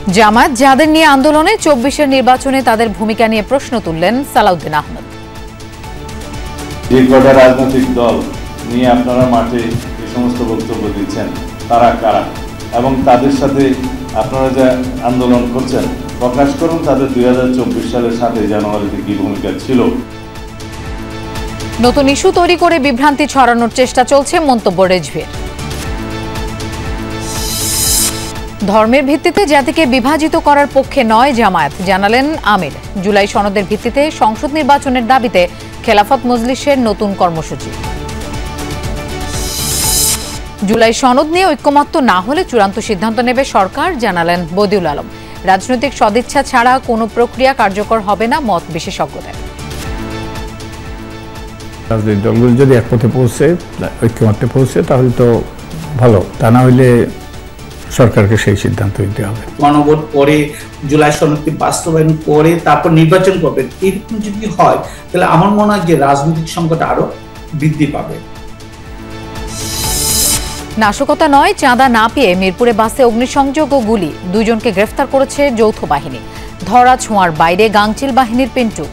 জামায়াত যাদের নিয়ে আন্দোলনে ২৪-এর নির্বাচনে তাদের ভূমিকা নিয়ে প্রশ্ন তুললেন সালাউদ্দিন আহমেদ। যে কটা রাজনৈতিক দল নিয়ে আপনারা মাঠে এই সমস্ত বক্তব্য দিচ্ছেন তারা কারা এবং তাদের সাথে আপনারা যে আন্দোলন করছেন প্রকাশ করুন তাদের ২০২৪ সালের ৭ই জানুয়ারিতে কি ভূমিকা ছিল। নতুন ইস্যু তৈরি করে বিভ্রান্তি ছড়ানোর চেষ্টা চলছে মন্তব্য রেজভির। ধর্মের ভিত্তিতে জাতিকে বিভাজিত করার পক্ষে নয় জামায়াত, জানালেন আমির। জুলাই সনদের ভিত্তিতে সংসদ নির্বাচনের দাবিতে খেলাফত মজলিসের নতুন কর্মসূচি। জুলাই সনদ নিয়ে ঐক্যমত্য না হলে চূড়ান্ত সিদ্ধান্ত নেবে সরকার, জানালেন বদিউল আলম। রাজনৈতিক সদিচ্ছা ছাড়া কোনো প্রক্রিয়া কার্যকর হবে না, মত বিশেষজ্ঞদের। রাজনৈতিক দলগুলো যদি একপথে পৌঁছে, ঐক্যমত্যে পৌঁছে, তাহলে তো ভালো, তা না হলে সরকারকে সেই সিদ্ধান্ত নিতে হবে। গণভোট করে জুলাই সনদটি বাস্তবায়ন করে তারপর নির্বাচন করবেন, এরকম যদি হয় তাহলে আমার মনে হয় যে রাজনৈতিক সংকট আরো বৃদ্ধি পাবে। নাশকতা নয়, চাঁদা না পেয়ে মিরপুরে বাসে অগ্নিসংযোগ ও গুলি, ২ জনকে গ্রেফতার করেছে যৌথ বাহিনী। ধরা ছোঁয়ার বাইরে গাংচিল বাহিনীর পিন্টু।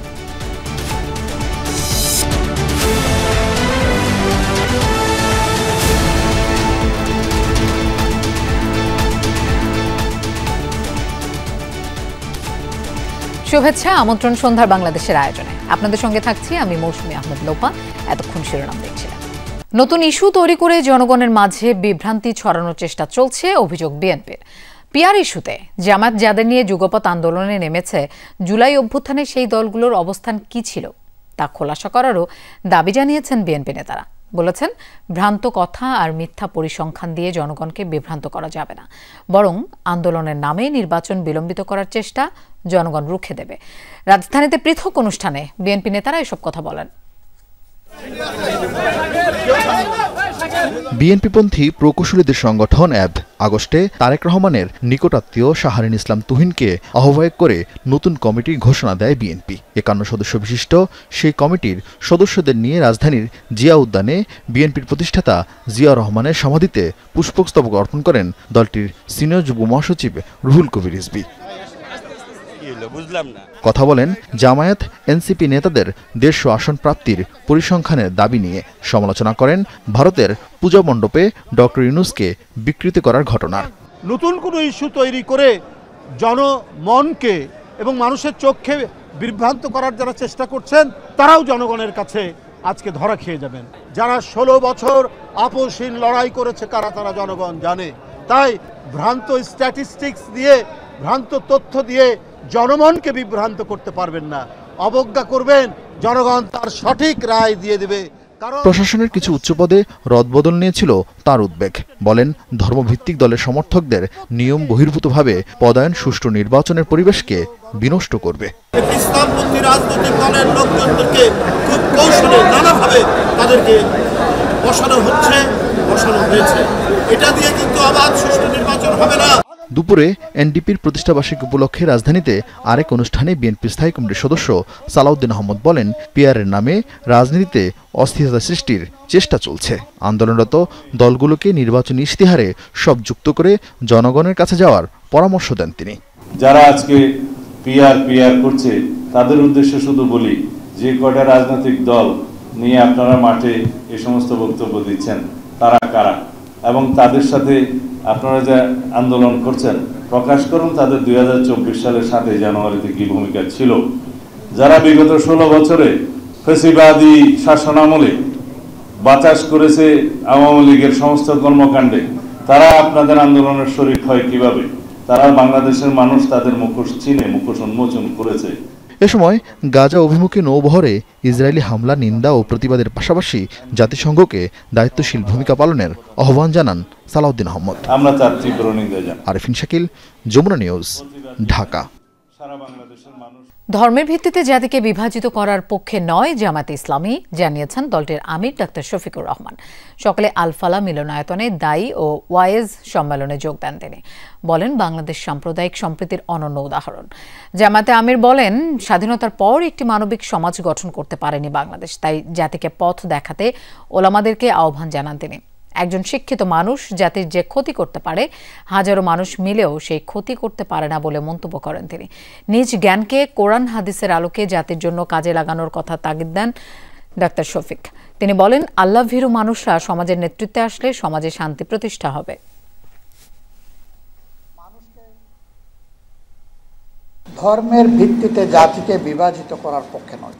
শুভেচ্ছা, আমন্ত্রণ সন্ধ্যার বাংলাদেশের আয়োজনে। আপনাদের সঙ্গে থাকছি আমি মৌসুমী আহমেদ লোপা। এতক্ষণ শিরোনাম দেখছিলাম। নতুন ইস্যু তৈরি করে জনগণের মাঝে বিভ্রান্তি ছড়ানোর চেষ্টা চলছে, অভিযোগ বিএনপির। পিআর ইস্যুতে জামায়াত যাদের নিয়ে যুগপৎ আন্দোলনে নেমেছে, জুলাই অভ্যুত্থানে সেই দলগুলোর অবস্থান কি ছিল তা খোলাসা করারও দাবি জানিয়েছেন বিএনপি নেতারা। বলেছেন, ভ্রান্ত কথা আর মিথ্যা পরিসংখ্যান দিয়ে জনগণকে বিভ্রান্ত করা যাবে না, বরং আন্দোলনের নামে নির্বাচন বিলম্বিত করার চেষ্টা জনগণ রুখে দেবে। রাজধানীতে পৃথক অনুষ্ঠানে বিএনপি নেতারা এসব কথা বলেন। বিএনপিপন্থী প্রকৌশলীদের সংগঠন অ্যাব আগস্টে তারেক রহমানের নিকটাত্মীয় শাহরিন ইসলাম তুহিনকে আহ্বায়ক করে নতুন কমিটির ঘোষণা দেয় বিএনপি। ৫১ সদস্য বিশিষ্ট সেই কমিটির সদস্যদের নিয়ে রাজধানীর জিয়া উদ্যানে বিএনপির প্রতিষ্ঠাতা জিয়া রহমানের সমাধিতে পুষ্পস্তবক অর্পণ করেন দলটির সিনিয়র যুগ্ম মহাসচিব রুহুল কবির রিজভী। কথা বলেন জামায়াত এনসিপি নেতাদের ১৫০ আসন প্রাপ্তির পরিসংখ্যানের দাবি নিয়ে। সমালোচনা করেন ভারতের পূজা মণ্ডপে ডক্টর ইউনূসকে বিকৃতি করার ঘটনার। নতুন কোনো ইস্যু তৈরি করে জনমনকে এবং মানুষের চোখে বিভ্রান্ত করার যারা চেষ্টা করছেন তারাও জনগণের কাছে আজকে ধরা খেয়ে যাবেন। যারা ১৬ বছর আপোষহীন লড়াই করেছে কারা, তারা জনগণ জানে। তাই ভ্রান্ত স্ট্যাটিস্টিক্স দিয়ে, ভ্রান্ত তথ্য দিয়ে জনমনকে বিভ্রান্ত করতে পারবেন না। অবজ্ঞা করবেন, জনগণ তার সঠিক রায় দিয়ে দেবে। প্রশাসনের কিছু উচ্চপদে রদবদল নিয়েছিল তার উদ্বেগ। বলেন, ধর্মভিত্তিক দলের সমর্থকদের নিয়ম বহির্ভূতভাবে পদায়ন সুষ্ঠু নির্বাচনের পরিবেশকে বিনষ্ট করবে। ইসলামপন্থী রাজনৈতিক দলের লোকজনদেরকে খুব কৌশলে নানাভাবে তাদেরকে বসানো হয়েছে। এটা দিয়ে কিন্তু আবার সুষ্ঠু নির্বাচন হবে না। দুপুরে এনডিপির প্রতিষ্ঠাবার্ষিকী উপলক্ষে রাজধানীতে আরেক অনুষ্ঠানে বিএনপি স্থায়ী কমিটির সদস্য সালাউদ্দিন আহমেদ বলেন, পিআরের নামে রাজনীতিতে অস্থিরতা সৃষ্টির চেষ্টা চলছে। আন্দোলনরত দলগুলোকে নির্বাচনী ইশতেহারে সব যুক্ত করে জনগণের কাছে যাওয়ার পরামর্শ দেন তিনি। যারা আজকে পিআর করছে তাদের উদ্দেশ্যে শুধু বলি, যে কটা রাজনৈতিক দল নিয়ে আপনারা মাঠে এই সমস্ত বক্তব্য দিচ্ছেন তারা কারা এবং তাদের সাথে আপনারা যে আন্দোলন করছেন প্রকাশ করুন তাদের ২০২৪ সালের ৭ই জানুয়ারিতে কি ভূমিকা ছিল। যারা বিগত ১৬ বছরে ফ্যাসিবাদী শাসনামলে বাতাস করেছে আওয়ামী লীগের সমস্ত কর্মকাণ্ডে, তারা আপনাদের আন্দোলনের শরীক হয় কিভাবে? তারা বাংলাদেশের মানুষ তাদের মুখোশ চিনে মুখোশ উন্মোচন করেছে। এ সময় গাজা অভিমুখী নৌবহরে ইসরায়েলি হামলা নিন্দা ও প্রতিবাদের পাশাপাশি জাতিসংঘকে দায়িত্বশীল ভূমিকা পালনের আহ্বান জানান সালাউদ্দিন আহমেদ। আমরা তার তীব্র নিন্দা জানাই। আরিফিন শাকিল, যমুনা নিউজ, ঢাকা। ধর্মের ভিত্তিতে জাতিকে বিভাজিত করার পক্ষে নয় জামায়াতে ইসলামী, জানিয়েছেন দলটির আমির ডাক্তার শফিকুর রহমান। সকালে আল-ফালাহ মিলনায়তনে দায়ী ও ওয়ায়েজ সম্মেলনে যোগ দেন তিনি। বলেন, বাংলাদেশ সাম্প্রদায়িক সম্প্রীতির অনন্য উদাহরণ। জামায়াতে আমির বলেন, স্বাধীনতার পর একটি মানবিক সমাজ গঠন করতে পারেনি বাংলাদেশ, তাই জাতিকে পথ দেখাতে ওলামাদেরকে আহ্বান জানান তিনি। একজন শিক্ষিত মানুষ জাতির যে ক্ষতি করতে পারে হাজারো মানুষ মিলেও সেই ক্ষতি করতে পারে না বলে মন্তব্য করেন তিনি। নিজ জ্ঞানকে কোরআন হাদিসের আলোকে জাতির জন্য কাজে লাগানোর কথা তাগিদ দেন ডাক্তার শফিক। তিনি বলেন, আল্লাহ ভীরু মানুষরা সমাজের নেতৃত্বে আসলে সমাজে শান্তি প্রতিষ্ঠা হবে। ধর্মের ভিত্তিতে জাতিকে বিভাজিত করার পক্ষে নয়।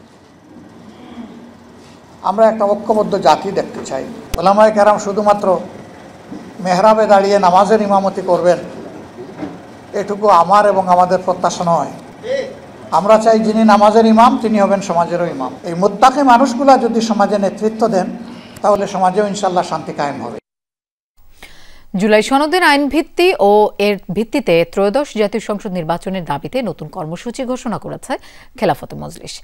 আমরা একটা ঐক্যবদ্ধ জাতি দেখতে চাই। ওলামায়ে কেরাম শুধুমাত্র মেহরাবে দাঁড়িয়ে নামাজের ইমামতি করবেন এটুকু আমার এবং আমাদের প্রত্যাশা নয়। আমরা চাই যিনি নামাজের ইমাম তিনি হবেন সমাজেরও ইমাম। এই মুত্তাকি মানুষগুলা যদি সমাজে নেতৃত্ব দেন তাহলে সমাজেও ইনশাল্লাহ শান্তি কায়েম হবে। জুলাই সনদের আইন ভিত্তি ও এর ভিত্তিতে ত্রয়োদশ জাতীয় সংসদ নির্বাচনের দাবিতে নতুন কর্মসূচি ঘোষণা করেছে খেলাফত মজলিস।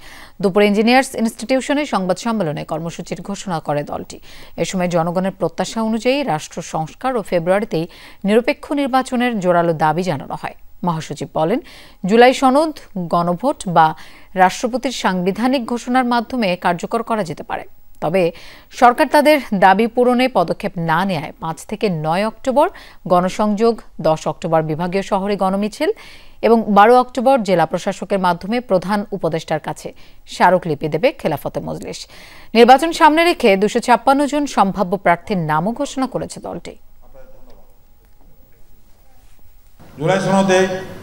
দুপুরে ইঞ্জিনিয়ার্স ইনস্টিটিউশনে সংবাদ সম্মেলনে কর্মসূচির ঘোষণা করে দলটি। এ সময় জনগণের প্রত্যাশা অনুযায়ী রাষ্ট্র সংস্কার ও ফেব্রুয়ারিতেই নিরপেক্ষ নির্বাচনের জোরালো দাবি জানানো হয়। মহাসচিব বলেন, জুলাই সনদ গণভোট বা রাষ্ট্রপতির সাংবিধানিক ঘোষণার মাধ্যমে কার্যকর করা যেতে পারে। তবে সরকার তাদের দাবি পূরণে পদক্ষেপ না নেয় 5 থেকে 9 অক্টোবর গণসংযোগ, 10 অক্টোবর বিভাগীয় শহরে গণমিছিল এবং 12 অক্টোবর জেলা প্রশাসকের মাধ্যমে প্রধান উপদেষ্টার কাছে স্মারকলিপি দেবে খেলাফতে মজলিস। নির্বাচন সামনে রেখে 256 জন সম্ভাব্য প্রার্থীর নামও ঘোষণা করেছে দলটি। জুলাই সনদে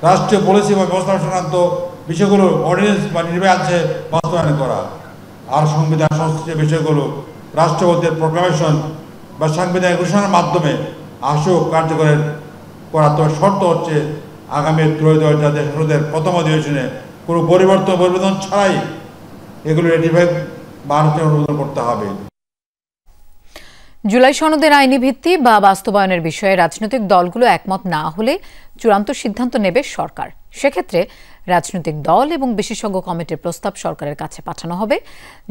রাষ্ট্রীয় পলিসি বা ব্যবস্থা সংক্রান্ত বিষয়গুলো অর্ডিন্যান্স বা নির্বাচনে বাস্তবায়ন করা আর সংবিধান সংশ্লিষ্ট বিষয়গুলো রাষ্ট্রপতির প্রোক্লামেশন বা সাংবিধানিক ঘোষণার মাধ্যমে আশু কার্যকরের করা। তো শর্ত হচ্ছে আগামী ত্রয়োদশ জাতীয় সংসদের প্রথম অধিবেশনে কোনো পরিবর্তন ছাড়াই এগুলো রেটিফাই বা আনুষ্ঠানিক অনুমোদন করতে হবে। জুলাই সনদের আইনি ভিত্তি বা বাস্তবায়নের বিষয়ে রাজনৈতিক দলগুলো একমত না হলে চূড়ান্ত সিদ্ধান্ত নেবে সরকার। সেক্ষেত্রে রাজনৈতিক দল এবং বিশেষজ্ঞ কমিটির প্রস্তাব সরকারের কাছে পাঠানো হবে,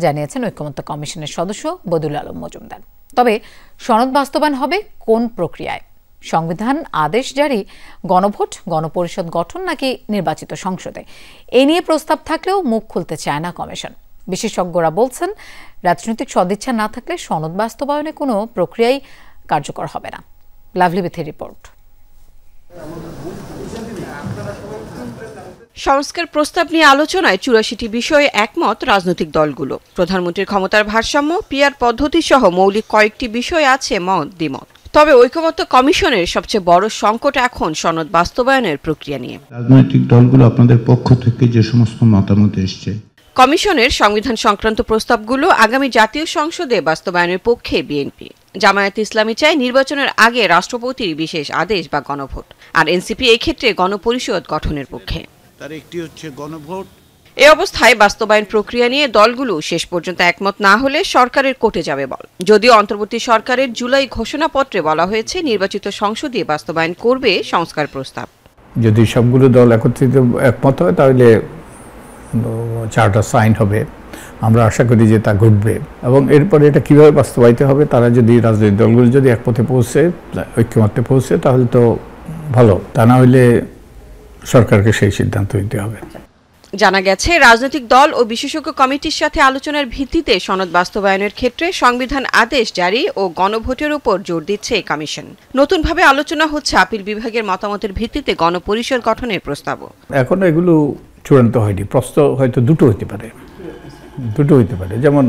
জানিয়েছেন ঐকমত্য কমিশনের সদস্য বদিউল আলম মজুমদার। তবে সনদ বাস্তবায়ন হবে কোন প্রক্রিয়ায়? সংবিধান, আদেশ জারি, গণভোট, গণপরিষদ গঠন নাকি নির্বাচিত সংসদে? এ নিয়ে প্রস্তাব থাকলেও মুখ খুলতে চায় না কমিশন। বিশেষজ্ঞরা বলছেন, রাজনৈতিক সদিচ্ছা না থাকলে সনদ বাস্তবায়নে কোনো প্রক্রিয়াই কার্যকর হবে না। লাভলি বিথের রিপোর্ট। সংস্কার প্রস্তাব নিয়ে আলোচনায় 84টি বিষয়ে একমত রাজনৈতিক দলগুলো। প্রধানমন্ত্রীর ক্ষমতার ভারসাম্য, পিআর পদ্ধতি সহ মৌলিক কয়েকটি বিষয় আছে দ্বিমত। তবে ঐকমত্য কমিশনের সবচেয়ে বড় সংকট এখন সনদ বাস্তবায়নের প্রক্রিয়া নিয়ে। রাজনৈতিক দলগুলো আপনাদের পক্ষ থেকে যে সমস্ত মতামত এসছে, কমিশনের সংবিধান সংক্রান্ত প্রস্তাবগুলো আগামী জাতীয় সংসদে বাস্তবায়নের পক্ষে বিএনপি। জামায়াতে ইসলামী চায় নির্বাচনের আগে রাষ্ট্রপতির বিশেষ আদেশ বা গণভোট, আর এনসিপি এই ক্ষেত্রে গণপরিষদ গঠনের পক্ষে। তার একটি হচ্ছে গণভোট। এই অবস্থায় বাস্তবায়ন প্রক্রিয়া নিয়ে দলগুলো শেষ পর্যন্ত একমত না হলে সরকারের কোর্টে যাবে বল। যদিও অন্তর্বর্তী সরকারের জুলাই ঘোষণাপত্রে বলা হয়েছে নির্বাচিত সংসদে বাস্তবায়ন করবে সংস্কার প্রস্তাব। যদি সবগুলো দল একত্রিত একমত হয় তাহলে চার্টার সাইন হবে। আমরা আশা করি যে তা ঘটবে এবং এরপরে এটা কিভাবে বাস্তবায়িত হবে, তারা যদি রাজনৈতিক দলগুলো যদি একপথে পৌঁছে, ঐক্যমত্যে পৌঁছে তাহলে তো ভালো, তা না হলে সরকারকে সেই সিদ্ধান্ত নিতে হবে। জানা গেছে, রাজনৈতিক দল ও বিশেষজ্ঞ কমিটির সাথে আলোচনার ভিত্তিতে সনদ বাস্তবায়নের ক্ষেত্রে সংবিধান আদেশ জারি ও গণভোটের উপর জোর দিচ্ছে এই কমিশন। নতুনভাবে আলোচনা হচ্ছে আপিল বিভাগের মতামতের ভিত্তিতে গণপরিষদ গঠনের প্রস্তাবও। এখনো এগুলো চূড়ান্ত হয়নি। প্রস্তাব হয়তো দুটো হতে পারে, যেমন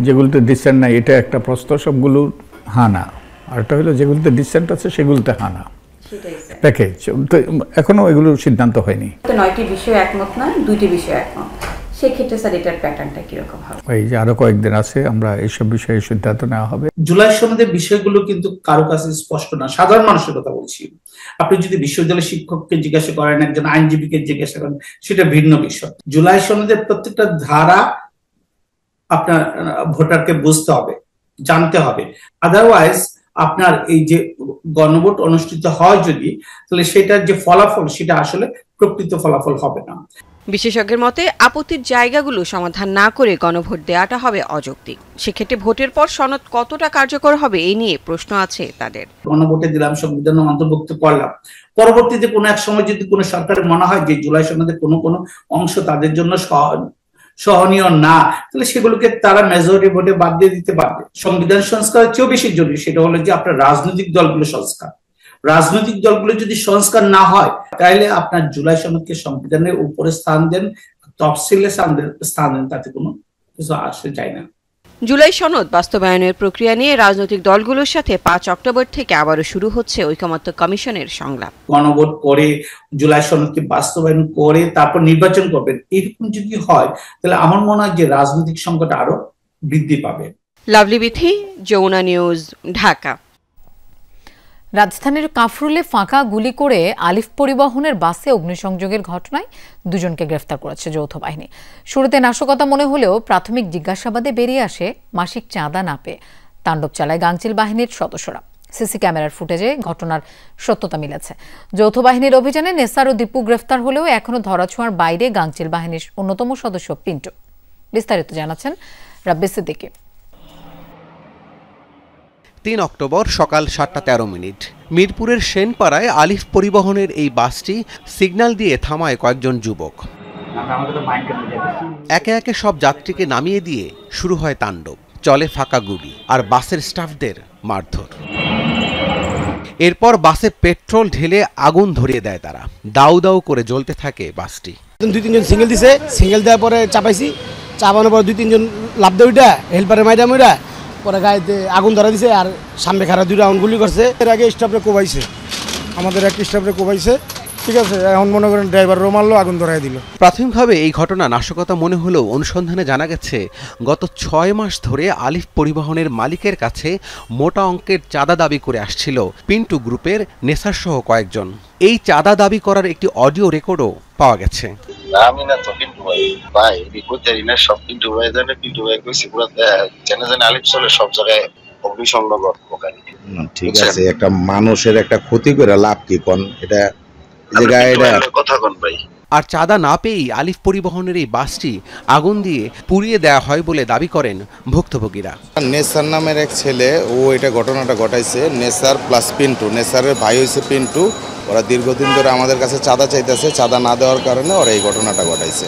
যেগুলোতে ডিসেন্ট নাই এটা একটা প্রস্তাব, সবগুলো হা না। আর একটা হলো যেগুলোতে ডিসেন্ট আছে সেগুলোতে হা না প্যাকেজ। তো এখনো এগুলো সিদ্ধান্ত হয়নি। 9টি বিষয়ে একমত নয়, 2টি বিষয়ে একমত। সেক্ষেত্রে স্যার এটার প্যাটার্নটা কিরকম হবে? এই যে আরো কয়েকদিন আছে, আমরা এইসব বিষয়ে সিদ্ধান্ত নেওয়া হবে। জুলাই সনদের বিষয়গুলো কিন্তু কারো কাছে স্পষ্ট না। সাধারণ মানুষের কথা বলছি। আপনি যদি বিশ্ববিদ্যালয়ের শিক্ষককে জিজ্ঞাসা করেন, একজন আইনজীবীকে জিজ্ঞাসা করেন, সেটা ভিন্ন বিষয়। জুলাই সনদের প্রত্যেকটা ধারা আপনার ভোটারকে বুঝতে হবে, জানতে হবে। আদারওয়াইজ আপনার এই যে গণভোট অনুষ্ঠিত হয় যদি, তাহলে সেটার যে ফলাফল সেটা আসলে প্রকৃত ফলাফল হবে না। বিশেষজ্ঞের মতে আপত্তির জায়গাগুলো সমাধান না করে গণভোট দেওয়াটা হবে অযৌক্তিক। সেক্ষেত্রে ভোটের পর সনদ কতটা কার্যকর হবে এই নিয়ে প্রশ্ন আছে তাদের। গণভোটে দিলাম, সংবিধান অন্তর্ভুক্ত করলাম, পরবর্তীতে কোনো এক সময় যদি কোনো সরকারের মনে হয় যে জুলাই সনদের কোনো অংশ তাদের জন্য সহনীয় না, তাহলে সেগুলোকে তারা মেজরিটি ভোটে বাদ দিয়ে দিতে পারবে। সংবিধান সংস্কারের চেয়েও বেশি জরুরি সেটা হলো যে আপনার রাজনৈতিক দলগুলো সংস্কার। রাজনৈতিক দলগুলো যদি সংস্কার না হয় তাহলে আপনার জুলাই সনদকে সংবিধানের উপরে স্থান দেন, তফসিলে স্থান দেন, তাতে কোনো কিছু আসে যায় না। জুলাই সনদ বাস্তবায়নের প্রক্রিয়া নিয়ে রাজনৈতিক দলগুলোর সাথে 5 অক্টোবর থেকে আবারও শুরু হচ্ছে ঐকমত্য কমিশনের সংলাপ। গণভোট করে জুলাই সনদকে বাস্তবায়ন করে তারপর নির্বাচন করবেন, এরকম যদি হয় তাহলে আমার মনে হয় যে রাজনৈতিক সংকট আরো বৃদ্ধি পাবে। লাভলি বিথি, যমুনা নিউজ, ঢাকা। রাজধানীর কাফরুলে ফাঁকা গুলি করে আলিফ পরিবহনের বাসে অগ্নিসংযোগের ঘটনায় দুজনকে গ্রেফতার করেছে যৌথ বাহিনী। শুরুতে নাশকতা মনে হলেও প্রাথমিক জিজ্ঞাসাবাদে বেরিয়ে আসে মাসিক চাঁদা না পেয়ে তাণ্ডব চালায় গাংচিল বাহিনীর সদস্যরা। সিসি ক্যামেরার ফুটেজে ঘটনার সত্যতা মিলেছে। যৌথ বাহিনীর অভিযানে নেসার ও দীপু গ্রেফতার হলেও এখনও ধরাছোঁয়ার বাইরে গাংচিল বাহিনীর অন্যতম সদস্য পিন্টু। বিস্তারিত জানাচ্ছেন রাব্বি সিদ্দিকী। 3 অক্টোবর সকাল 7:13 মিরপুরের সেনপাড়ায় আলিফ পরিবহনের এই বাসটি সিগন্যাল দিয়ে থামায় কয়েকজন যুবক। একে একে সব যাত্রীকে নামিয়ে দিয়ে শুরু হয় তাণ্ডব, চলে ফাঁকা গুলি আর বাসের স্টাফদের মারধর। এরপর বাসে পেট্রোল ঢেলে আগুন ধরিয়ে দেয় তারা। দাউ দাউ করে জ্বলতে থাকে বাসটি। 2-3 জন সিঙ্গেল দিছে, সিঙ্গেল দেওয়ার পরে চাপাইছি, চাপানোর পর 2-3 জন লাভ দেয়, ওইটা হেল্পারে মাইরা মইরা পরে গায়েতে আগুন ধরা দিছে আর সামনে খারা 2 রাউন্ড গুলি করছে। এর আগে স্টাফরে কোবাইছে, আমাদের এক স্টাফরে কোবাইছে, ঠিক আছে, এখন মনে করেন ড্রাইভারও মারলো, আগুন ধরাই দিল। প্রাথমিকভাবে এই ঘটনা নাশকতা মনে হলেও অনুসন্ধানে জানা গেছে গত 6 মাস ধরে আলিফ পরিবহনের মালিকের কাছে মোটা অঙ্কের চাঁদা দাবি করে আসছিল পিন্টু গ্রুপের নেসার সহ কয়েকজন। এই চাঁদা দাবি করার একটি অডিও রেকর্ডও পাওয়া গেছে। আমি না তো পিন্টু ভাই রিপোর্টারি না, সব পিন্টু ভাই জানে, পিন্টু ভাই কইছি পুরো জেনে আলিফ চলে সব জায়গায় অগ্নিসংযোগ ওখানে। ঠিক আছে, একটা মানুষের একটা ক্ষতি করে লাভ কি কোন, এটা কথা কোন ভাই। আর চাঁদা না পেয়েই আলিফ পরিবহনের এই বাসটি আগুন দিয়ে পুড়িয়ে দেওয়া হয় বলে দাবি করেন ভুক্তভোগীরা। নেসার নামের এক ছেলে, ও এটা ঘটনাটা ঘটাইছে। নেসার প্লাস পিন্টু, নেসারের ভাই হয়েছে পিন্টু। ওরা দীর্ঘদিন ধরে আমাদের কাছে চাঁদা চাইতেছে, চাঁদা না দেওয়ার কারণে ওরা এই ঘটনাটা ঘটাইছে।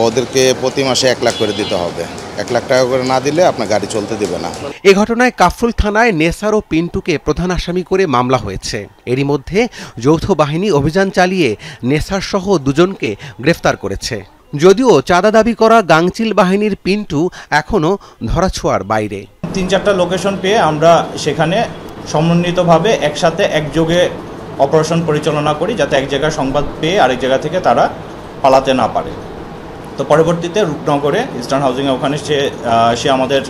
ওদেরকে প্রতি মাসে 1 লাখ করে দিতে হবে, 1 লাখ টাকা করে না দিলে আপনার গাড়ি চলতে দেবে না। এ ঘটনায় কাফরুল থানায় নেসার ও পিন্টুকে প্রধান আসামি করে মামলা হয়েছে। এরই মধ্যে যৌথ বাহিনী অভিযান চালিয়ে নেসার সহ 2 জনকে গ্রেফতার করেছে। যদিও চাঁদা দাবি করা গাংচিল বাহিনীর পিন্টু এখনও ধরাছোঁয়ার বাইরে। 3-4টা লোকেশন পেয়ে আমরা সেখানে সমন্বিতভাবে একসাথে একযোগে অপারেশন পরিচালনা করি, যাতে এক জায়গায় সংবাদ পেয়ে আরেক জায়গা থেকে তারা পালাতে না পারে। তো পরবর্তীতে রূপনগরে ইস্টার্ন হাউজিংয়ে ওখানে সে আমাদের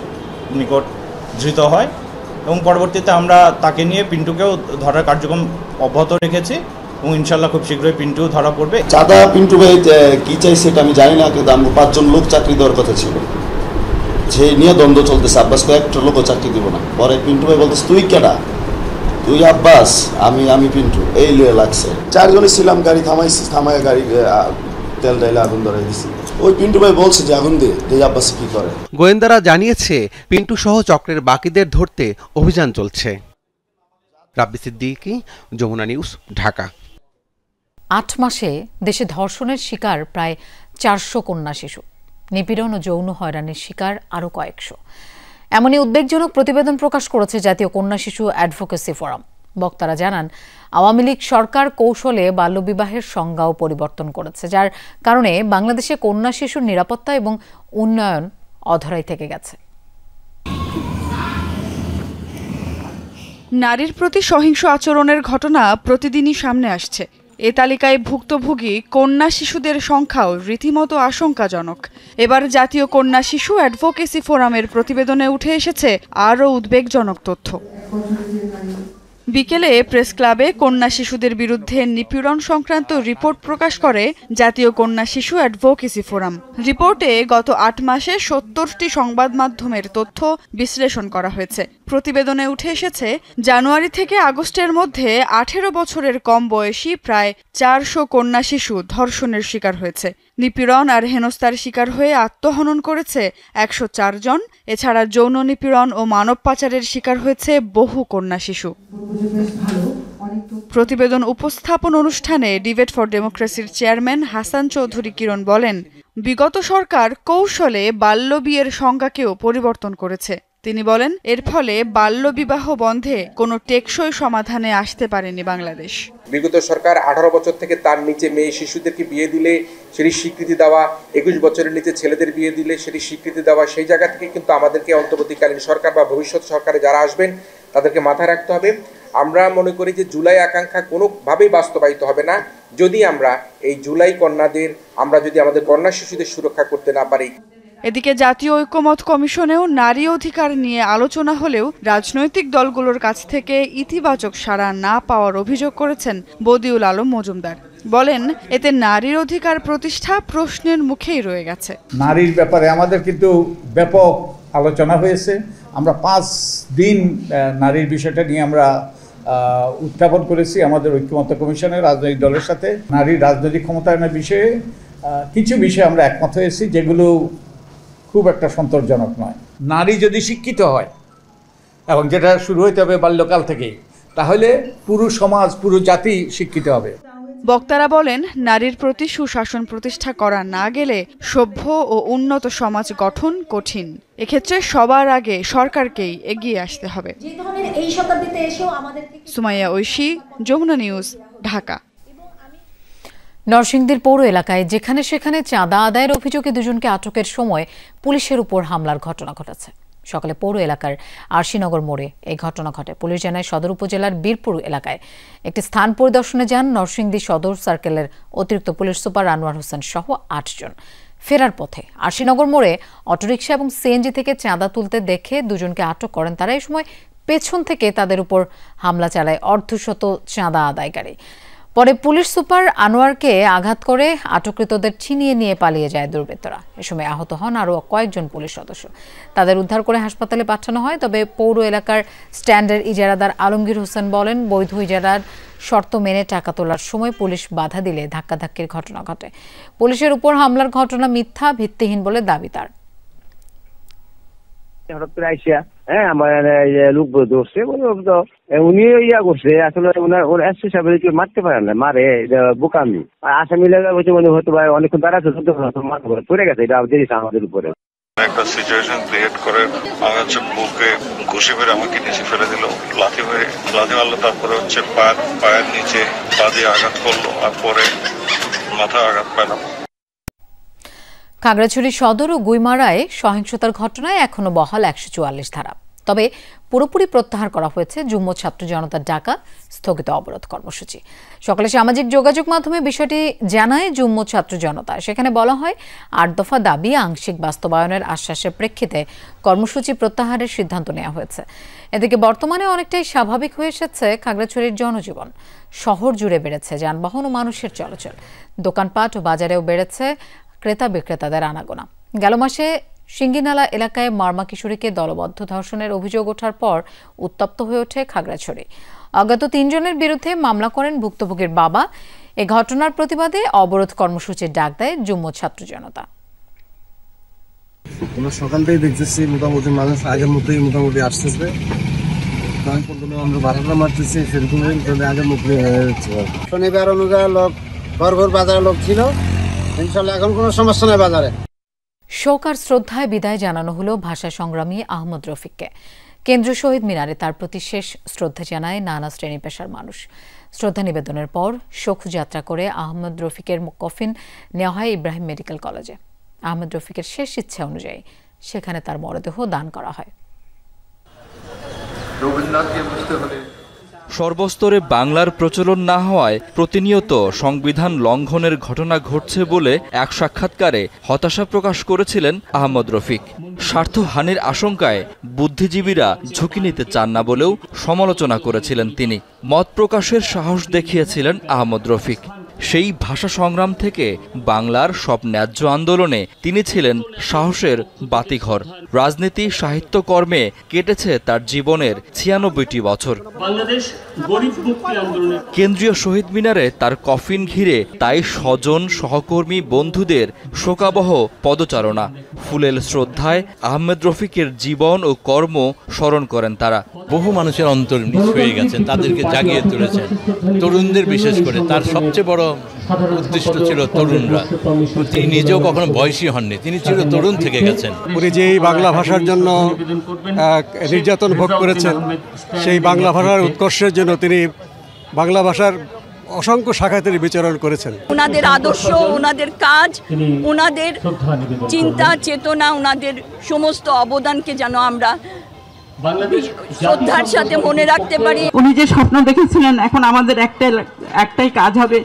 নিকট ধৃত হয় এবং পরবর্তীতে আমরা তাকে নিয়ে পিন্টুকেও ধরার কার্যক্রম অব্যাহত রেখেছি এবং ইনশাল্লাহ খুব শীঘ্রই পিন্টু ধরা পড়বে। চাঁদা পিন্টু ভাই কি চাইছে এটা আমি জানি না, কিন্তু আমরা 5 জন লোক চাকরি দেওয়ার কথা ছিল, যে নিয়ে দ্বন্দ্ব চলতেছে। আব্বাস একটা লোকও চাকরি দিব না। পরে পিন্টু ভাই বলতেছে তুই কেডা, তুই আব্বাস, আমি পিন্টু, এই লিয়ে লাগছে। 4 জনই ছিলাম, গাড়ি থামায় গাড়ি তেল ডাইলে আগুন ধরাই দিছি। ওই পিন্টু ভাই বলছে যে আগুন দিয়ে আব্বাস কি করে। গোয়েন্দারা জানিয়েছে পিন্টু সহ চক্রের বাকিদের ধরতে অভিযান চলছে। রাব্বি সিদ্দিকী, যমুনা নিউজ, ঢাকা। 8 মাসে দেশে ধর্ষণের শিকার প্রায় 400 কন্যা শিশু, নিপীড়ন ও যৌন হয়রানির শিকার আরও কয়েকশো। এমনই উদ্বেগজনক প্রতিবেদন প্রকাশ করেছে জাতীয় কন্যা শিশু অ্যাডভোকেসি ফোরাম। বক্তারা জানান, আওয়ামী লীগ সরকার কৌশলে বাল্যবিবাহের সংজ্ঞাও পরিবর্তন করেছে, যার কারণে বাংলাদেশে কন্যা শিশুর নিরাপত্তা এবং উন্নয়ন অধরাই থেকে গেছে। নারীর প্রতি সহিংস আচরণের ঘটনা প্রতিদিনই সামনে আসছে। এ তালিকায় ভুক্তভোগী কন্যা শিশুদের সংখ্যাও রীতিমতো আশঙ্কাজনক। এবার জাতীয় কন্যা শিশু অ্যাডভোকেসি ফোরামের প্রতিবেদনে উঠে এসেছে আরও উদ্বেগজনক তথ্য। বিকেলে প্রেস ক্লাবে কন্যা শিশুদের বিরুদ্ধে নিপীড়ন সংক্রান্ত রিপোর্ট প্রকাশ করে জাতীয় কন্যা শিশু অ্যাডভোকেসি ফোরাম। রিপোর্টে গত 8 মাসে 70টি সংবাদ মাধ্যমের তথ্য বিশ্লেষণ করা হয়েছে। প্রতিবেদনে উঠে এসেছে, জানুয়ারি থেকে আগস্টের মধ্যে 18 বছরের কম বয়সী প্রায় 400 কন্যা শিশু ধর্ষণের শিকার হয়েছে। নিপীড়ন আর হেনস্থার শিকার হয়ে আত্মহনন করেছে 104 জন। এছাড়া যৌন নিপীড়ন ও মানব পাচারের শিকার হয়েছে বহু কন্যা শিশু। প্রতিবেদন উপস্থাপন অনুষ্ঠানে ডিবেট ফর ডেমোক্রেসির চেয়ারম্যান হাসান চৌধুরী কিরণ বলেন, বিগত সরকার কৌশলে বাল্যবিয়ের সংজ্ঞাকেও পরিবর্তন করেছে। তিনি বলেন, এর ফলে বাল্যবিবাহ বন্ধে কোনো টেকসই সমাধানে আসতে পারেনি বাংলাদেশ। বিগত সরকার 18 বছর থেকে তার নিচে মেয়ে শিশুদেরকে বিয়ে দিলে সেটি স্বীকৃতি দেওয়া, 21 বছরের নিচে ছেলেদের বিয়ে দিলে সেটি স্বীকৃতি দেওয়া, সেই জায়গা থেকে কিন্তু আমাদেরকে অন্তর্বর্তীকালীন সরকার বা ভবিষ্যৎ সরকারে যারা আসবেন তাদেরকে মাথায় রাখতে হবে। আমরা মনে করি যে জুলাই আকাঙ্ক্ষা কোনোভাবেই বাস্তবায়িত হবে না যদি আমরা এই জুলাই কন্যাদের যদি আমাদের কন্যা শিশুদের সুরক্ষা করতে না পারি। এদিকে জাতীয় ঐকমত্য কমিশনেও নারী অধিকার নিয়ে আলোচনা হলেও রাজনৈতিক দলগুলোর কাছ থেকে ইতিবাচক সাড়া না পাওয়ার অভিযোগ করেছেন বদিউল আলম মজুমদার। বলেন, এতে নারীর অধিকার প্রতিষ্ঠা প্রশ্নের মুখেই রয়ে গেছে। নারীর ব্যাপারে আমাদের কিন্তু ব্যাপক আলোচনা হয়েছে। আমরা 5 দিন নারীর বিষয়টা নিয়ে আমরা উত্থাপন করেছি আমাদের ঐকমত্য কমিশনের রাজনৈতিক দলের সাথে। নারীর রাজনৈতিক ক্ষমতায়নের বিষয়ে কিছু বিষয়ে আমরা একমত হয়েছি, যেগুলো খুব একটা সন্তোষজনক নয়। নারী যদি শিক্ষিত হয়, এবং যেটা শুরু হইতে হবে বাল্যকাল থেকেই, তাহলে পুরো সমাজ, পুরো জাতি শিক্ষিত হবে। বক্তারা বলেন, নারীর প্রতি সুশাসন প্রতিষ্ঠা করা না গেলে সভ্য ও উন্নত সমাজ গঠন কঠিন। এক্ষেত্রে সবার আগে সরকারকেই এগিয়ে আসতে হবে। সুমাইয়া ঐশী, যমুনা নিউজ, ঢাকা। নরসিংদীর পৌর এলাকায় যেখানে সেখানে চাঁদা আদায়ের অভিযোগে দুজনকে আটকের সময় পুলিশের উপর হামলার ঘটনা ঘটেছে। সকালে পৌর এলাকার আরশিনগর মোড়ে এই ঘটনা ঘটে। পুলিশ জানায়, সদর উপজেলার বীরপুর এলাকায় একটি স্থান পরিদর্শনে যান নরসিংদী সদর সার্কেলের অতিরিক্ত পুলিশ সুপার আনোয়ার হোসেন সহ 8 জন। ফেরার পথে আরশিনগর মোড়ে অটোরিকশা এবং সিএনজি থেকে চাঁদা তুলতে দেখে দুজনকে আটক করেন তারা। এই সময় পেছন থেকে তাদের উপর হামলা চালায় অর্ধশত চাঁদা আদায়কারী। পরে পুলিশ সুপার আনোয়ারকে আঘাত করে আটককৃতদের ছিনিয়ে নিয়ে পালিয়ে যায় দুর্বৃত্তরা। এ সময় আহত হন আরও কয়েকজন পুলিশ সদস্য। তাদের উদ্ধার করে হাসপাতালে পাঠানো হয়। তবে পৌর এলাকার স্ট্যান্ডের ইজারাদার আলমগীর হোসেন বলেন, বৈধ ইজারার শর্ত মেনে টাকা তোলার সময় পুলিশ বাধা দিলে ধাক্কাধাক্কির ঘটনা ঘটে। পুলিশের উপর হামলার ঘটনা মিথ্যা, ভিত্তিহীন বলে দাবি তার। হঠাৎ করে আইসা আমার লোক ধরছে, উনি ইয়া করছে, আসলে ওর এসপি সাহেব মারতে পারে না, মারে বোকামি। আসামি লাগা বলছে মনে হয়তো ভাই অনেকক্ষণ দাঁড়াচ্ছে, পড়ে গেছে, এটা আমাদের উপরে একটা সিচুয়েশন ক্রিয়েট করে আমার হচ্ছে বুকে ঘুষি মেরে আমাকে নিচে ফেলে দিল, লাথি মারলো, তারপরে হচ্ছে পায়ের নিচে পা দিয়ে আঘাত করলো, আর পরে মাথায় আঘাত পেলাম। খাগড়াছড়ি সদর ও গুইমারায় সহিংসতার ঘটনায় এখনো বহাল 144 ধারা। তবে পুরোপুরি প্রত্যাহার করা হয়েছে যুগ্ম ছাত্র জনতার ডাকা স্থগিত অবরোধ কর্মসূচি। সকালে সামাজিক যোগাযোগ মাধ্যমে বিষয়টি জানায় যুগ্ম ছাত্র জনতা। সেখানে বলা হয়, 8 দফা দাবি আংশিক বাস্তবায়নের আশ্বাসের প্রেক্ষিতে কর্মসূচি প্রত্যাহারের সিদ্ধান্ত নেওয়া হয়েছে। এদিকে বর্তমানে অনেকটাই স্বাভাবিক হয়ে এসেছে খাগড়াছড়ির জনজীবন। শহর জুড়ে বেড়েছে যানবাহন ও মানুষের চলাচল। দোকানপাট ও বাজারেও বেড়েছে ক্রেতা বিক্রেতাদের আনাগোনা। গেল মাসে সিঙ্গিনালা এলাকায় মারমা কিশোরীকে দলবদ্ধ ধর্ষণের অভিযোগ ওঠার পর উত্তপ্ত হয়ে ওঠে খাগড়াছড়ি। অজ্ঞাত 3 জনের বিরুদ্ধে মামলা করেন ভুক্তভোগীর বাবা। এ ঘটনার প্রতিবাদে অবরোধ কর্মসূচির ডাক দেয় যুগ্ম ছাত্র জনতা। আমরা সকাল থেকে দেখতেছি মোটামুটি মানুষ আগের মতোই মোটামুটি আসতেছে। আমরা বারান্দা মারতেছি, সেরকম আগের মতোই হয়ে যাচ্ছে। শনিবার অনুযায়ী লোক ঘর বাজারে লোক ছিল, ইনশাআল্লাহ এখন কোনো সমস্যা নেই বাজারে। শোক আর শ্রদ্ধায় বিদায় জানানো হলো ভাষা সংগ্রামী আহমদ রফিককে। কেন্দ্রীয় শহীদ মিনারে তার প্রতি শেষ শ্রদ্ধা জানায় নানা শ্রেণী পেশার মানুষ। শ্রদ্ধা নিবেদনের পর শোকযাত্রা করে আহমদ রফিকের কফিন নেওয়া হয় ইব্রাহিম মেডিকেল কলেজে। আহমদ রফিকের শেষ ইচ্ছা অনুযায়ী সেখানে তার মরদেহ দান করা হয়। সর্বস্তরে বাংলার প্রচলন না হওয়ায় প্রতিনিয়ত সংবিধান লঙ্ঘনের ঘটনা ঘটছে বলে এক সাক্ষাৎকারে হতাশা প্রকাশ করেছিলেন আহমদ রফিক। স্বার্থহানির আশঙ্কায় বুদ্ধিজীবীরা ঝুঁকি নিতে চান না বলেও সমালোচনা করেছিলেন তিনি। মত প্রকাশের সাহস দেখিয়েছিলেন আহমদ রফিক। সেই ভাষা সংগ্রাম থেকে বাংলার সব ন্যায্য আন্দোলনে তিনি ছিলেন সাহসের বাতিঘর। রাজনীতি সাহিত্যকর্মে কেটেছে তার জীবনের 96টি বছর। কেন্দ্রীয় শহীদ মিনারে তার কফিন ঘিরে তাই স্বজন, সহকর্মী, বন্ধুদের শোকাবহ পদচারণা। ফুলেল শ্রদ্ধায় আহমেদ রফিকের জীবন ও কর্ম স্মরণ করেন তারা। বহু মানুষের অন্তর ছুঁয়ে গেছেন, তাদেরকে জাগিয়ে তুলেছেন, তরুণদের বিশেষ করে। তার সবচেয়ে বড় উদ্দেশ্য ছিল তরুণরা। তিনি নিজেও কখনো বয়সী হননি, তিনি চির তরুণ থেকে গেছেন। উনি যে বাংলা ভাষার জন্য নির্যাতন ভোগ করেছেন, সেই বাংলা ভাষার উৎকর্ষের জন্য তিনি বাংলা ভাষার অসংখ্য শাখাতে বিচরণ করেছেন। ওনাদের আদর্শ, ওনাদের কাজ, ওনাদের চিন্তা চেতনা, ওনাদের সমস্ত অবদানকে যেন আমরা শ্রদ্ধার সাথে মনে রাখতে পারি। উনি যে স্বপ্ন দেখেছিলেন, এখন আমাদের একটাই কাজ হবে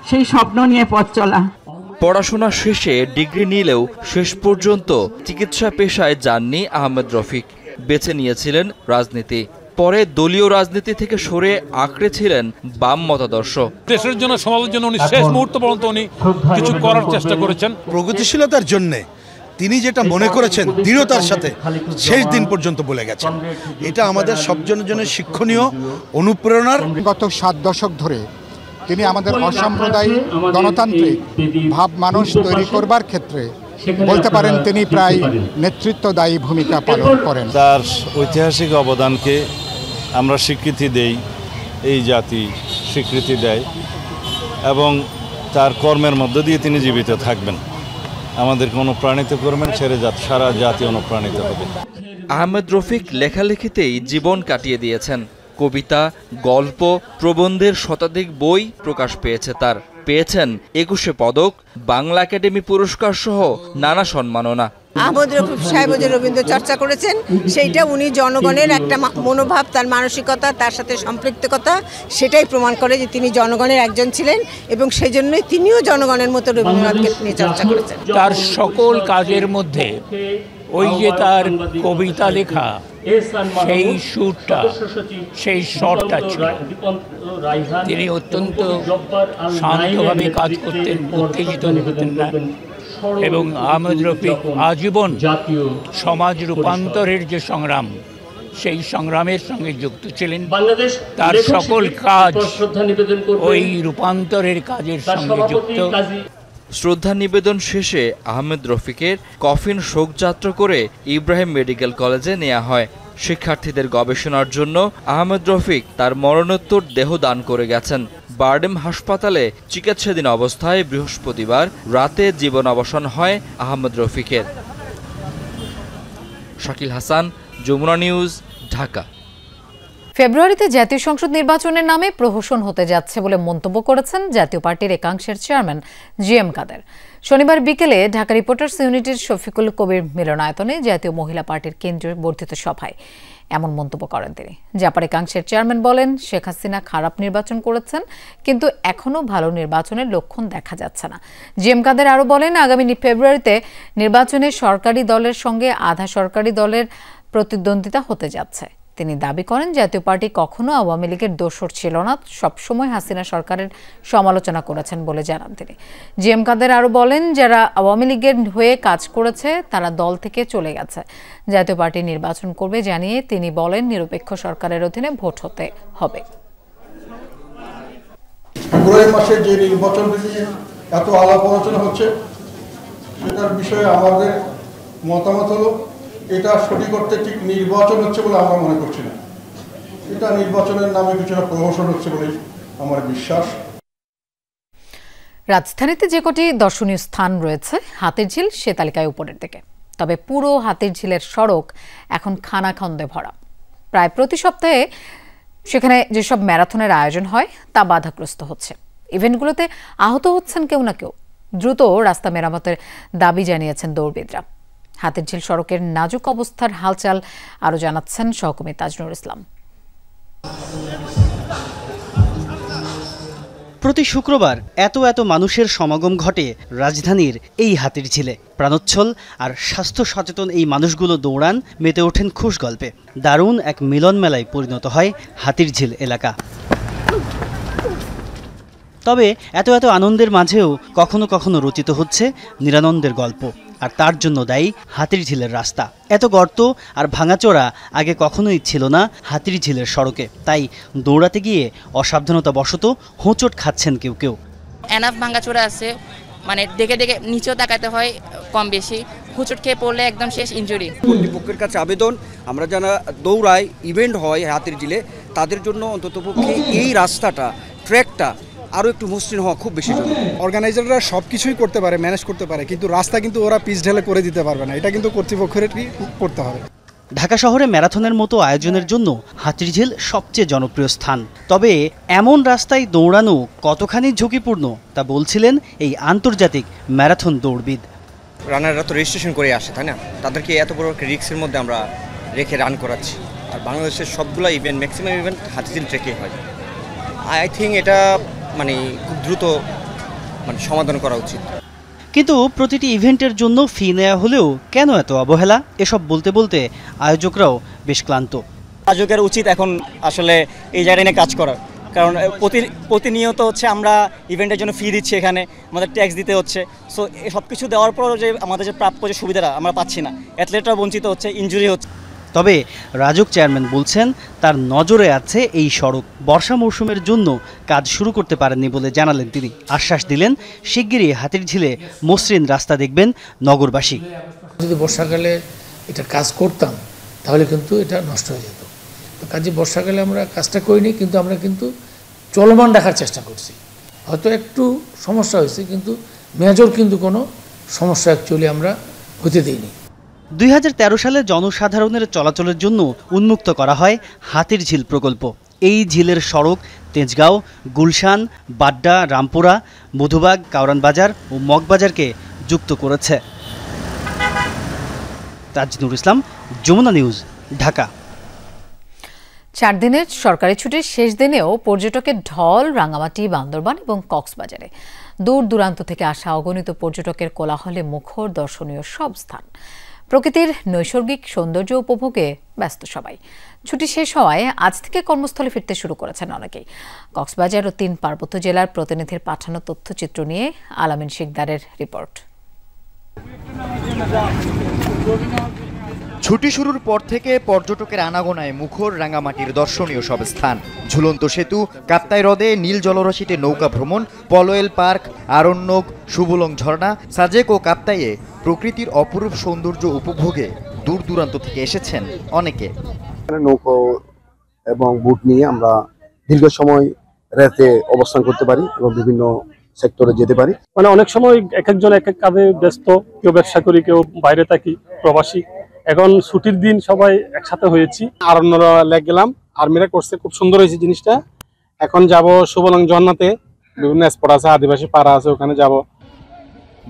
সেই স্বপ্ন নিয়ে পথ চলা। পড়াশোনা শেষে ডিগ্রি নিলেও শেষ পর্যন্ত চিকিৎসা পেশায় যাননি আহমেদ রফিক। বেছে নিয়েছিলেন রাজনীতি। পরে দলীয় রাজনীতি থেকে সরে আঁকড়েছিলেন বাম মতাদর্শ। দেশের জন্য, সমাজের জন্য উনি শেষ মুহূর্ত পর্যন্ত উনি কিছু করার চেষ্টা করেছেন। প্রগতিশীলতার জন্য তিনি যেটা মনে করেছেন দৃঢ়তার সাথে শেষ দিন পর্যন্ত বলে গেছেন। এটা আমাদের সবজনের জন্য শিক্ষণীয়, অনুপ্রেরণার। গত 7 দশক ধরে তিনি আমাদের অসাম্প্রদায়িক গণতান্ত্রিক ভাব মানুষ তৈরি করবার ক্ষেত্রে বলতে পারেন তিনি প্রায় নেতৃত্বদায়ী ভূমিকা পালন করেন। তার ঐতিহাসিক অবদানকে আমরা স্বীকৃতি দেই, এই জাতি স্বীকৃতি দেয়, এবং তার কর্মের মধ্য দিয়ে তিনি জীবিত থাকবেন। আমাদেরকে অনুপ্রাণিত করবেন, সারা জাতি অনুপ্রাণিত হবে। আহমেদ রফিক লেখালেখিতেই জীবন কাটিয়ে দিয়েছেন। কবিতা, গল্প, প্রবন্ধের শতাধিক বই প্রকাশ পেয়েছে তার। পেয়েছেন 21 পদক, বাংলা একাডেমি পুরস্কার সহ নানা সম্মাননা। আহমেদ রফিক সাহেব যে রবীন্দ্র চর্চা করেছেন, সেইটা উনি জনগণের একটা মনোভাব, তার মানসিকতা, তার সাথে সম্পৃক্ততা, সেটাই প্রমাণ করে যে তিনি জনগণের একজন ছিলেন, এবং সেই জন্যই তিনিও জনগণের মতো রবীন্দ্রনাথকে নিয়ে চর্চা করেছেন। তার সকল কাজের মধ্যে ওই যে তার কবিতা লেখা, সেই সুরটা, সেই স্বরটা ছিল। তিনি অত্যন্ত শান্তভাবে কাজ করতেন, উত্তেজিত হতেন না। এবং আহমেদ রফিক আজীবন সমাজ রূপান্তরের যে সংগ্রাম, সেই সংগ্রামের সঙ্গে যুক্ত ছিলেন। তার সকল কাজ ওই রূপান্তরের কাজের সঙ্গে যুক্ত। শ্রদ্ধা নিবেদন শেষে আহমেদ রফিকের কফিন শোকযাত্রা করে ইব্রাহিম মেডিকেল কলেজে নেওয়া হয়। শিক্ষার্থীদের গবেষণার জন্য আহমেদ রফিক তার মরণোত্তর দেহ দান করে গেছেন। বারডেম হাসপাতালে চিকিৎসাধীন অবস্থায় বৃহস্পতিবার রাতে জীবন অবসান হয় আহমেদ রফিকের। শাকিল হাসান, যমুনা নিউজ, ঢাকা। ফেব্রুয়ারিতে জাতীয় সংসদ নির্বাচনের নামে প্রহসন হতে যাচ্ছে বলে মন্তব্য করেছেন জাতীয় পার্টির একাংশের চেয়ারম্যান জিএম কাদের। শনিবার বিকেলে ঢাকা রিপোর্টার্স ইউনিটির শফিকুল কবির মিলনায়তনে জাতীয় মহিলা পার্টির কেন্দ্রীয় বর্ধিত সভায় এমন মন্তব্য করেন তিনি। জাপার একাংশের চেয়ারম্যান বলেন, শেখ হাসিনা খারাপ নির্বাচন করেছেন, কিন্তু এখনও ভালো নির্বাচনের লক্ষণ দেখা যাচ্ছে না। জিএম কাদের আরও বলেন, আগামী ফেব্রুয়ারিতে নির্বাচনে সরকারি দলের সঙ্গে আধা সরকারি দলের প্রতিদ্বন্দ্বিতা হতে যাচ্ছে। তিনি দাবি করেন, জাতীয় পার্টি কখনো আওয়ামী লীগের দোসর ছিল না, সবসময় হাসিনা সরকারের সমালোচনা করেছেন বলে জানান তিনি। জিএম কাদের আরও বলেন, যারা আওয়ামী লীগের হয়ে কাজ করেছে তারা দল থেকে চলে গেছে। জাতীয় পার্টি নির্বাচন করবে জানিয়ে তিনি বলেন, নিরপেক্ষ সরকারের অধীনে ভোট হতে হবে। ফেব্রুয়ারি মাসে যে নির্বাচন নিয়ে এত আলাপ আলোচনা হচ্ছে, সেটার বিষয়ে আমাদের মতামত হলো, এটা সঠিক অর্থে ঠিক নির্বাচন হচ্ছে বলে আমরা মনে করছি না। এটা নির্বাচনের নামে কিছুটা প্রহসন হচ্ছে বলেই আমার বিশ্বাস। রাজধানীতে যে কটি দর্শনীয় স্থান রয়েছে, হাতিরঝিল সে তালিকায় উপরের দিকে। তবে পুরো হাতিরঝিলের সড়ক এখন খানাখন্দে ভরা। প্রায় প্রতি সপ্তাহে সেখানে যেসব ম্যারাথনের আয়োজন হয় তা বাধাগ্রস্ত হচ্ছে। ইভেন্টগুলোতে আহত হচ্ছেন কেউ না কেউ। দ্রুত রাস্তা মেরামতের দাবি জানিয়েছেন দৌড়বিদরা। হাতিরঝিল সড়কের নাজুক অবস্থার হালচাল আরও জানাচ্ছেন সহকর্মী তাজনুর ইসলাম। প্রতি শুক্রবার এত মানুষের সমাগম ঘটে রাজধানীর এই হাতিরঝিলে। প্রাণোচ্ছল আর স্বাস্থ্য সচেতন এই মানুষগুলো দৌড়ান, মেতে ওঠেন খুশ গল্পে। দারুণ এক মিলন মেলায় পরিণত হয় হাতিরঝিল এলাকা। তবে এত আনন্দের মাঝেও কখনো কখনো রচিত হচ্ছে নিরানন্দের গল্প। আর তার জন্য দায়ী হাতিরঝিলের রাস্তা। এত গর্ত আর ভাঙাচোরা আগে কখনোই ছিল না হাতিরঝিলের সড়কে। তাই দৌড়াতে গিয়ে অসাবধানতা বশত হোঁচট খাচ্ছেন কেউ। এনাফ ভাঙাচোরা আছে, মানে দেখে নিচেও তাকাতে হয় কম বেশি, হোঁচট খেয়ে পড়লে একদম শেষ, ইনজুরি। কর্তৃপক্ষের কাছে আবেদন, আমরা যারা দৌড়াই ইভেন্ট হয় হাতিরঝিলে তাদের জন্য অন্ততপক্ষে এই রাস্তাটা ট্র্যাকটা আরও একটু মসৃণ হওয়া খুব বেশি জরুরি। অর্গানাইজাররা সব কিছুই করতে পারে, ম্যানেজ করতে পারে, কিন্তু রাস্তা কিন্তু ওরা পিচ ঢেলে করে দিতে পারবে না, এটা কিন্তু কর্তৃপক্ষেরই করতে হবে। ঢাকা শহরে ম্যারাথনের মতো আয়োজনের জন্য হাতিরঝিল সবচেয়ে জনপ্রিয় স্থান। তবে এমন রাস্তায় দৌড়ানো কতখানি ঝুঁকিপূর্ণ তা বলছিলেন এই আন্তর্জাতিক ম্যারাথন দৌড়বিদ। রানাররা তো রেজিস্ট্রেশন করে আসে, তাই না? তাদেরকে এত বড় রিস্কের মধ্যে আমরা রেখে রান করাচ্ছি। আর বাংলাদেশের সবগুলো ইভেন্ট, ম্যাক্সিমাম ইভেন্ট হাতিরঝিল ট্রেকে হয়। আই থিঙ্ক এটা খুব দ্রুত সমাধান করা উচিত। কিন্তু প্রতিটি ইভেন্টের জন্য ফি নেওয়া হলেও কেন এত অবহেলা, এসব বলতে বলতে আয়োজকরাও বেশ ক্লান্ত। আয়োজকের উচিত এখন আসলে এই জায়গায় নিয়ে কাজ করার, কারণ প্রতিনিয়ত হচ্ছে আমরা ইভেন্টের জন্য ফি দিচ্ছি, এখানে আমাদের ট্যাক্স দিতে হচ্ছে। সো সব কিছু দেওয়ার পরও যে আমাদের যে প্রাপ্য যে সুবিধাটা আমরা পাচ্ছি না, অ্যাথলেটরা বঞ্চিত হচ্ছে, ইনজুরি হচ্ছে। তবে রাজুক চেয়ারম্যান বলছেন তার নজরে আছে এই সড়ক। বর্ষা মৌসুমের জন্য কাজ শুরু করতে পারেননি বলে জানালেন তিনি। আশ্বাস দিলেন শিগগিরই হাতিরঝিলে মসৃণ রাস্তা দেখবেন নগরবাসী। যদি বর্ষাকালে এটা কাজ করতাম তাহলে কিন্তু এটা নষ্ট হয়ে যেত। তো কাজে বর্ষাকালে আমরা কাজটা করিনি, কিন্তু আমরা কিন্তু চলমান রাখার চেষ্টা করছি। হয়তো একটু সমস্যা হয়েছে, কিন্তু মেজর কিন্তু কোনো সমস্যা অ্যাকচুয়ালি আমরা হতে দিইনি। 2013 সালে জনসাধারণের চলাচলের জন্য উন্মুক্ত করা হয় হাতিরঝিল প্রকল্প। এই ঝিলের সড়ক তেজগাঁও, গুলশান, বাড্ডা, রামপুরা, মধুবাগ, কাউরান বাজার ও মগবাজারকে যুক্ত করেছে। তাজনুর ইসলাম, যমুনা নিউজ, ঢাকা। 4 দিনের সরকারি ছুটির শেষ দিনেও পর্যটকের ঢল রাঙামাটি, বান্দরবান এবং কক্সবাজারে। দূর দূরান্ত থেকে আসা অগণিত পর্যটকের কোলাহলে মুখর দর্শনীয় সব স্থান। প্রকৃতির নৈসর্গিক সৌন্দর্য উপভোগে ব্যস্ত সবাই। ছুটি শেষ হওয়ায় আজ থেকে কর্মস্থলে ফিরতে শুরু করেছেন অনেকেই। কক্সবাজার ও 3 পার্বত্য জেলার প্রতিনিধির পাঠানো তথ্যচিত্র নিয়ে আলামিন শিকদারের রিপোর্ট। ছুটি শুরুর পর থেকে পর্যটকের আনাগোনায় মুখর রাঙামাটির দর্শনীয় সব স্থান। ঝুলন্ত সেতু, কাপ্তাই হ্রদে নীল জলরাশিতে নৌকা ভ্রমণ, পলয়েল পার্ক, আরণ্যক, সুবলং ঝর্ণা, সাজেক ও কাপ্তাইয়ে প্রকৃতির অপরূপ সৌন্দর্য উপভোগে দূর দূরান্ত থেকে এসেছেন অনেকে। নৌকো এবং বুট নিয়ে আমরা দীর্ঘ সময় রাতে অবস্থান করতে পারি এবং বিভিন্ন সেক্টরে যেতে পারি। অনেক সময় এক একজন এক এক কাজে ব্যস্ত, কেউ ব্যবসা করি, কেউ বাইরে থাকি, প্রবাসী। এখন ছুটির দিন সবাই একসাথে হয়েছি, আরণ্যরা লেগ গেলাম, আর্মিরা করছে, খুব সুন্দর হয়েছে জিনিসটা। এখন যাব সুবলং ঝর্ণাতে, বিভিন্ন স্পট আছে, আদিবাসী পাড়া আছে, ওখানে যাব।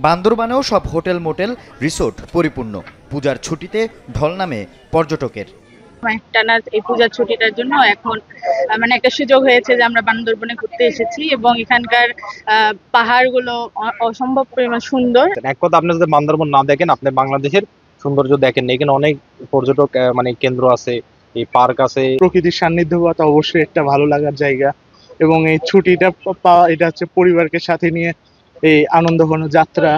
বান্দরবানেও সব হোটেল, মোটেল, রিসোর্ট পরিপূর্ণ। পূজার ছুটিতে ঢল নামে পর্যটকের। একটানা এই পূজার ছুটিটার জন্য এখন একটা সুযোগ হয়েছে যে আমরা বান্দরবনে ঘুরতে এসেছি এবং এখানকার পাহাড়গুলো অসম্ভব পরিমাণ সুন্দর। এক কথা, আপনি যদি বান্দরবন না দেখেন, আপনি বাংলাদেশের সৌন্দর্য দেখেন। এখানে অনেক পর্যটক কেন্দ্র আছে, এই পার্ক আছে, প্রকৃতির সান্নিধ্য পাওয়া অবশ্যই একটা ভালো লাগার জায়গা। এবং এই ছুটিটা এটা হচ্ছে পরিবারকে সাথে নিয়ে এই আনন্দঘন যাত্রা।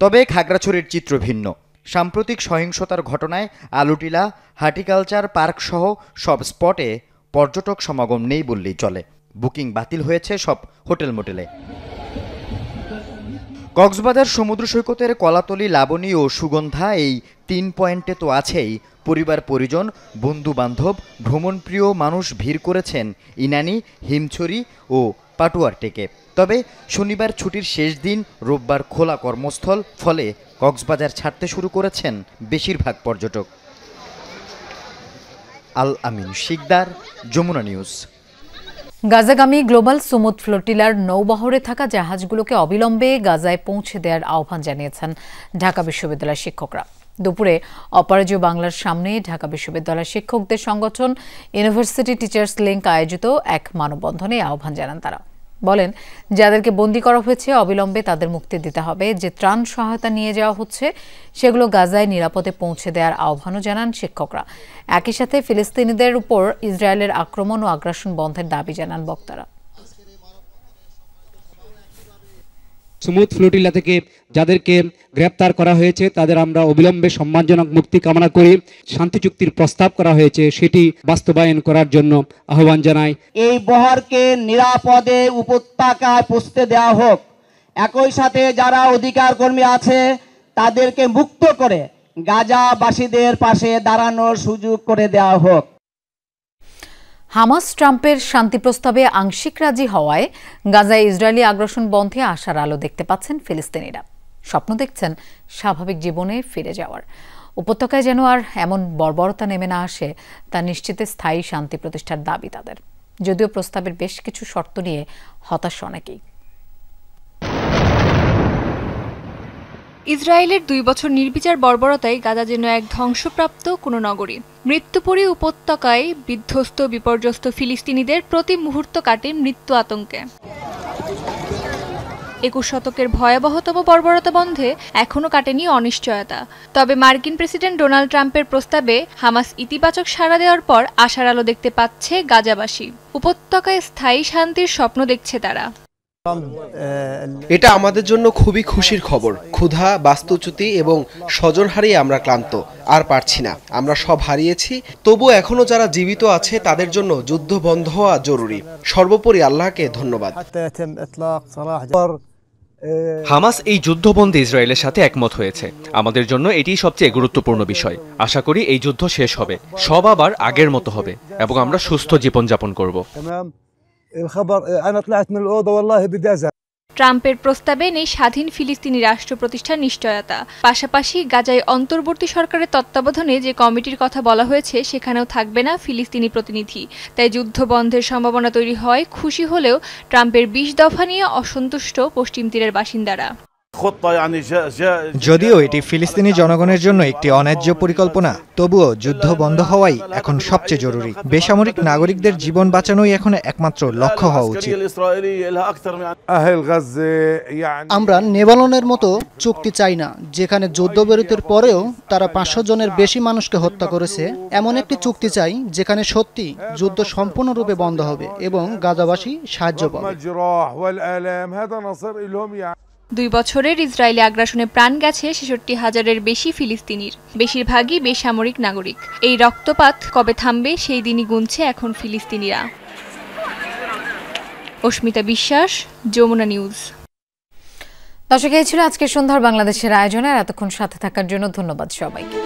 তবে খাগড়াছড়ির চিত্র ভিন্ন। সাম্প্রতিক সহিংসতার ঘটনায় আলুটিলা, হার্টিকালচার পার্ক সহ সব স্পটে পর্যটক সমাগম নেই বললেই চলে। বুকিং বাতিল হয়েছে সব হোটেল, মোটেলে। কক্সবাজার সমুদ্র সৈকতের কলাতলি, লাবণী ও সুগন্ধা এই 3 পয়েন্টে তো আছেই পরিবার, পরিজন, বন্ধু বান্ধব, ভ্রমণপ্রিয় মানুষ ভিড় করেছেন ইনানি, হিমছড়ি ও পাটুয়ারটেকে। তবে শনিবার ছুটির শেষ দিন, রোববার খোলা কর্মস্থল, ফলে কক্সবাজার ছাড়তে শুরু করেছেন বেশিরভাগ পর্যটক। আল আমিন শিকদার, যমুনা নিউজ। গাজাগামী গ্লোবাল সুমুদ ফ্লোটিলার নৌবহরে থাকা জাহাজগুলোকে অবিলম্বে গাজায় পৌঁছে দেওয়ার আহ্বান জানিয়েছেন ঢাকা বিশ্ববিদ্যালয়ের শিক্ষকরা। দুপুরে অপরাজেয় বাংলার সামনে ঢাকা বিশ্ববিদ্যালয়ের শিক্ষকদের সংগঠন ইউনিভার্সিটি টিচার্স লিংক আয়োজিত এক মানববন্ধনে আহ্বান জানান তারা। বলেন, যাদেরকে বন্দী করা হয়েছে অবিলম্বে তাদের মুক্তি দিতে হবে। যে ত্রাণ সহায়তা নিয়ে যাওয়া হচ্ছে সেগুলো গাজায় নিরাপদে পৌঁছে দেওয়ার আহ্বানও জানান শিক্ষকরা। একই সাথে ফিলিস্তিনিদের উপর ইসরায়েলের আক্রমণ ও আগ্রাসন বন্ধের দাবি জানান বক্তারা। সুমুদ ফ্লোটিলা থেকে যাদেরকে গ্রেপ্তার করা হয়েছে তাদের আমরা অবিলম্বে সম্মানজনক মুক্তি কামনা করি। শান্তি চুক্তির প্রস্তাব করা হয়েছে সেটি বাস্তবায়ন করার জন্য আহ্বান জানাই। এই বহরকে নিরাপদে উপত্যকায় পৌঁছতে দেওয়া হোক। একই সাথে যারা অধিকার কর্মী আছে তাদেরকে মুক্ত করে গাজাবাসীদের পাশে দাঁড়ানোর সুযোগ করে দেওয়া হোক। হামাস ট্রাম্পের শান্তি প্রস্তাবে আংশিক রাজি হওয়ায় গাজায় ইসরায়েলি আগ্রাসন বন্ধে আশার আলো দেখতে পাচ্ছেন ফিলিস্তিনিরা। স্বপ্ন দেখছেন স্বাভাবিক জীবনে ফিরে যাওয়ার। উপত্যকায় যেন আর এমন বর্বরতা নেমে না আসে তা নিশ্চিতে স্থায়ী শান্তি প্রতিষ্ঠার দাবি তাদের। যদিও প্রস্তাবের বেশ কিছু শর্ত নিয়ে হতাশ অনেকেই। ইসরায়েলের 2 বছর নির্বিচার বর্বরতায় গাজা যেন এক ধ্বংসপ্রাপ্ত কোনো নগরী। মৃত্যুপুরী উপত্যকায় বিধ্বস্ত বিপর্যস্ত ফিলিস্তিনিদের প্রতি মুহূর্ত কাটে মৃত্যু আতঙ্কে। 21 শতকের ভয়াবহতম বর্বরতা বন্ধে এখনও কাটেনি অনিশ্চয়তা। তবে মার্কিন প্রেসিডেন্ট ডোনাল্ড ট্রাম্পের প্রস্তাবে হামাস ইতিবাচক সাড়া দেওয়ার পর আশার আলো দেখতে পাচ্ছে গাজাবাসী। উপত্যকায় স্থায়ী শান্তির স্বপ্ন দেখছে তারা। এটা আমাদের জন্য খুবই খুশির খবর। ক্ষুধা, বাস্তুচ্যুতি এবং স্বজন হারিয়ে আমরা ক্লান্ত, আর পারছি না। আমরা সব হারিয়েছি, তবু এখনো যারা জীবিত আছে তাদের জন্য যুদ্ধ বন্ধ হওয়া জরুরি। সর্বোপরি আল্লাহকে ধন্যবাদ। হামাস এই যুদ্ধবন্ধে ইসরায়েলের সাথে একমত হয়েছে। আমাদের জন্য এটি সবচেয়ে গুরুত্বপূর্ণ বিষয়। আশা করি এই যুদ্ধ শেষ হবে, সব আবার আগের মতো হবে এবং আমরা সুস্থ জীবনযাপন করব। ট্রাম্পের প্রস্তাবে নেই স্বাধীন ফিলিস্তিনি রাষ্ট্র প্রতিষ্ঠার নিশ্চয়তা। পাশাপাশি গাজায় অন্তর্বর্তী সরকারের তত্ত্বাবধানে যে কমিটির কথা বলা হয়েছে সেখানেও থাকবে না ফিলিস্তিনি প্রতিনিধি। তাই যুদ্ধ বন্ধের সম্ভাবনা তৈরি হয় খুশি হলেও ট্রাম্পের 20 দফা নিয়ে অসন্তুষ্ট পশ্চিম তীরের বাসিন্দারা। যদিও এটি ফিলিস্তিনি জনগণের জন্য একটি অন্যায্য পরিকল্পনা, তবুও যুদ্ধ বন্ধ হওয়াই এখন সবচেয়ে জরুরি। বেসামরিক নাগরিকদের জীবন বাঁচানোই এখন একমাত্র লক্ষ্য হওয়া উচিত। আমরা নেভালনের মতো চুক্তি চাই না, যেখানে যুদ্ধবিরতির পরেও তারা 500 জনের বেশি মানুষকে হত্যা করেছে। এমন একটি চুক্তি চাই যেখানে সত্যি যুদ্ধ সম্পূর্ণরূপে বন্ধ হবে এবং গাজাবাসী সাহায্য পাবে। 2 বছরের ইসরায়েলি আগ্রাসনে প্রাণ গেছে 66,000-এর বেশি ফিলিস্তিনির, বেশিরভাগই বেসামরিক নাগরিক। এই রক্তপাত কবে থামবে সেই দিনই গুনছে এখন ফিলিস্তিনিরা। অস্মিতা বিশ্বাস, যমুনা নিউজ। দর্শক, এই ছিল আজকের সন্ধ্যার বাংলাদেশের আয়োজনে। এতক্ষণ সাথে থাকার জন্য ধন্যবাদ সবাইকে।